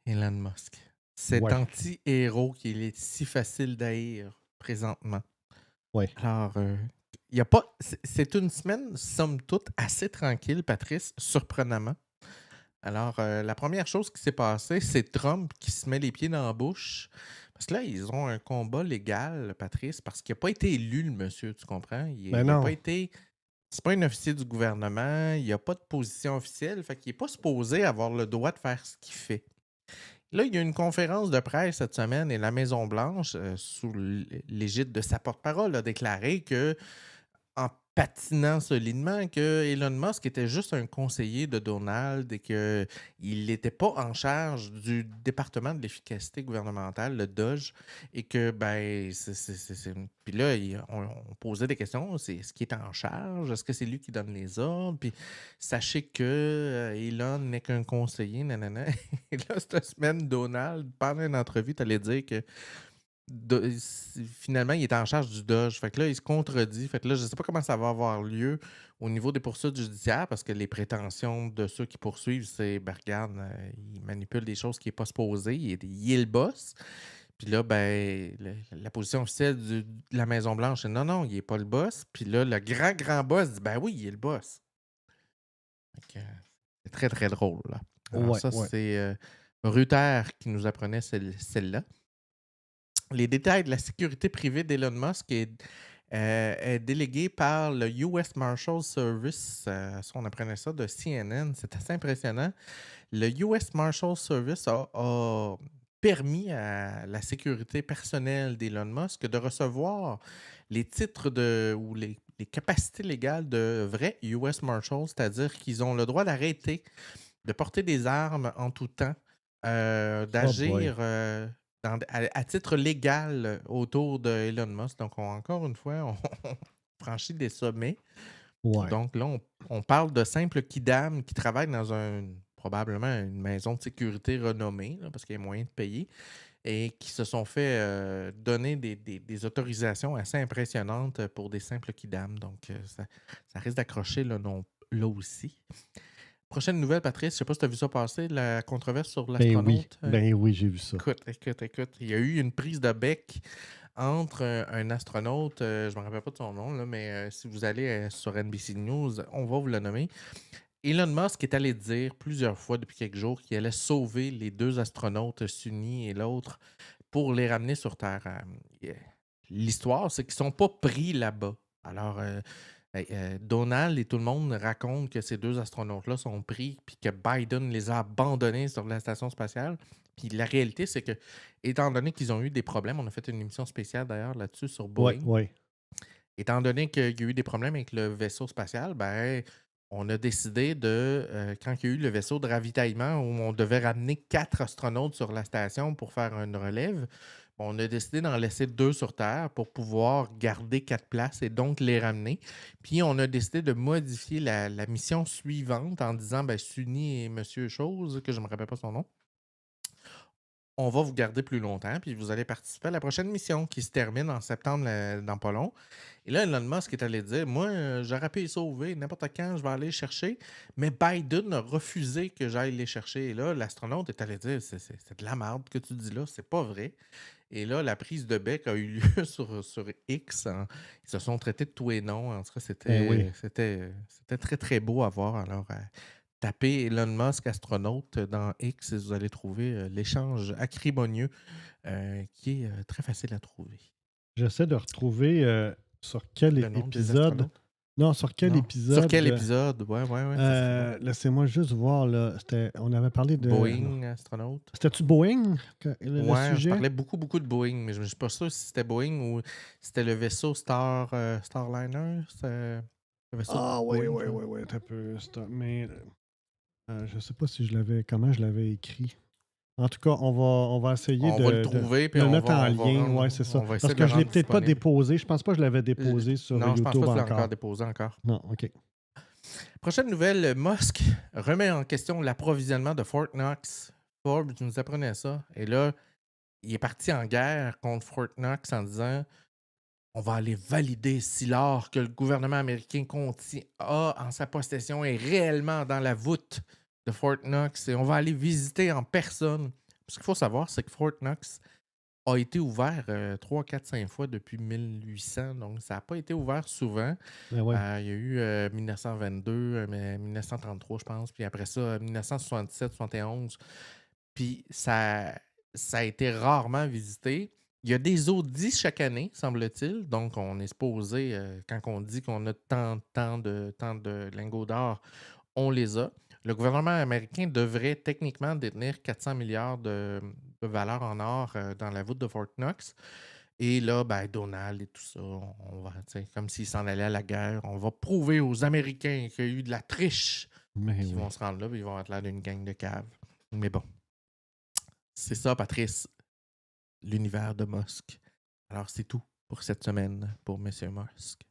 Elon Musk. Cet Ouais, anti-héros qu'il est si facile d'haïr présentement. ouais. Alors, il y a pas. C'est une semaine, somme toute, assez tranquille, Patrice, surprenamment. Alors, la première chose qui s'est passée, c'est Trump qui se met les pieds dans la bouche. Parce que là, ils ont un combat légal, Patrice, parce qu'il n'a pas été élu, le monsieur, tu comprends? Ben Il a pas non. été. C'est pas un officier du gouvernement, il n'a pas de position officielle, fait qu'il n'est pas supposé avoir le droit de faire ce qu'il fait. Là, il y a une conférence de presse cette semaine et la Maison-Blanche, sous l'égide de sa porte-parole, a déclaré que, en patinant solidement, que Elon Musk était juste un conseiller de Donald et qu'il n'était pas en charge du département de l'efficacité gouvernementale, le DOGE, et que, ben, Puis là, on posait des questions, c'est est-ce qu'il est en charge? Est-ce que c'est lui qui donne les ordres? Puis sachez que Elon n'est qu'un conseiller, nanana. Et là, cette semaine, Donald, pendant une entrevue, tu allais dire que finalement, il est en charge du Doge. Fait que là, il se contredit. Fait que là, je ne sais pas comment ça va avoir lieu au niveau des poursuites judiciaires parce que les prétentions de ceux qui poursuivent, c'est, ben, regarde, il manipule des choses qui n'est pas supposé. Il est le boss. Puis là, ben, la position officielle de la Maison-Blanche, c'est non, non, il n'est pas le boss. Puis là, le grand, grand boss dit, ben oui, il est le boss. Fait que, c'est très, très drôle, là. Alors, Ouais, ça, ouais. c'est Reuters qui nous apprenait celle-là. Les détails de la sécurité privée d'Elon Musk est délégué par le US Marshals Service. Ça, on apprenait ça de CNN. C'est assez impressionnant. Le US Marshals Service a permis à la sécurité personnelle d'Elon Musk de recevoir les titres ou les capacités légales de vrais US Marshals, c'est-à-dire qu'ils ont le droit d'arrêter, de porter des armes en tout temps, Oh boy. d'agir à titre légal autour de Elon Musk. Donc, encore une fois, on franchit des sommets. Ouais. Donc là, on parle de simples kidam qui travaillent dans probablement une maison de sécurité renommée, là, parce qu'il y a moyen de payer, et qui se sont fait donner des autorisations assez impressionnantes pour des simples kidam. Donc, ça risque d'accrocher là, là aussi. Prochaine nouvelle, Patrice, je ne sais pas si tu as vu ça passer, la controverse sur l'astronaute. Ben oui, j'ai vu ça. Écoute. Il y a eu une prise de bec entre un astronaute, je ne me rappelle pas de son nom, là, mais si vous allez sur NBC News, on va vous le nommer. Elon Musk est allé dire plusieurs fois depuis quelques jours qu'il allait sauver les deux astronautes, Sunny et l'autre, pour les ramener sur Terre. L'histoire, c'est qu'ils ne sont pas pris là-bas. Alors, Donald et tout le monde racontent que ces deux astronautes-là sont pris puis que Biden les a abandonnés sur la station spatiale. Puis la réalité, c'est que, étant donné qu'ils ont eu des problèmes, on a fait une émission spéciale d'ailleurs là-dessus sur Ouais, Boeing. ouais. Étant donné qu'il y a eu des problèmes avec le vaisseau spatial, ben, on a décidé quand il y a eu le vaisseau de ravitaillement où on devait ramener 4 astronautes sur la station pour faire une relève, on a décidé d'en laisser 2 sur Terre pour pouvoir garder 4 places et donc les ramener. Puis on a décidé de modifier la mission suivante en disant, ben, Sunny et Monsieur Chose, que je ne me rappelle pas son nom, on va vous garder plus longtemps, puis vous allez participer à la prochaine mission qui se termine en septembre dans pas long. Et là, Elon Musk est allé dire, moi, j'aurais pu les sauver n'importe quand, je vais aller les chercher. Mais Biden a refusé que j'aille les chercher. Et là, l'astronaute est allé dire, c'est de la merde que tu dis là, c'est pas vrai. Et là, la prise de bec a eu lieu sur X. Ils se sont traités de tout et non. En tout cas, Ben oui. c'était très, très beau à voir. Alors, tapez Elon Musk astronaute dans X et vous allez trouver l'échange acrimonieux qui est très facile à trouver. J'essaie de retrouver sur quel Le nom des épisode. astronautes? Non, sur quel Non. Sur quel épisode. épisode? Ouais, ça serait bon. Laissez-moi juste voir, là. On avait parlé de. Non. Boeing astronaute? C'était-tu Boeing, le Ouais, je sujet? parlais beaucoup, beaucoup de Boeing, mais je ne suis pas sûr si c'était Boeing ou c'était le vaisseau Starliner. C'est le vaisseau de Ah oui, Boeing, oui, je pense. oui, oui, un peu. Mais je sais pas si je l'avais. Comment je l'avais écrit. En tout cas, on va essayer On va le de trouver, puis le mettre en lien. Ouais, c'est ça. on va Parce essayer de que le je ne l'ai rendre peut-être pas disponible. déposé. Je pense pas que je l'avais déposé sur Non, je pense pas YouTube que tu l'as encore encore. déposé encore. Non, OK. Prochaine nouvelle, Musk remet en question l'approvisionnement de Fort Knox. Forbes nous apprenait ça. Et là, il est parti en guerre contre Fort Knox en disant on va aller valider si l'or que le gouvernement américain a en sa possession est réellement dans la voûte de Fort Knox et on va aller visiter en personne Ce qu'il faut savoir, c'est que Fort Knox a été ouvert 3, 4, 5 fois depuis 1800, donc ça n'a pas été ouvert souvent. Ben ouais. Il y a eu 1922, mais 1933, je pense, puis après ça, 1977, 71. Puis ça a été rarement visité. Il y a des audits chaque année, semble-t-il. Donc, on est supposé, quand on dit qu'on a tant de lingots d'or, on les a. Le gouvernement américain devrait techniquement détenir 400 milliards de valeur en or dans la voûte de Fort Knox. Et là, ben, Donald et tout ça, on va, tu sais, comme s'ils s'en allaient à la guerre, on va prouver aux Américains qu'il y a eu de la triche. Mais Puis ils oui. vont se rendre là, puis ils vont être là d'une gang de caves. Mais bon, c'est ça, Patrice, l'univers de Musk. Alors, c'est tout pour cette semaine pour Monsieur Musk.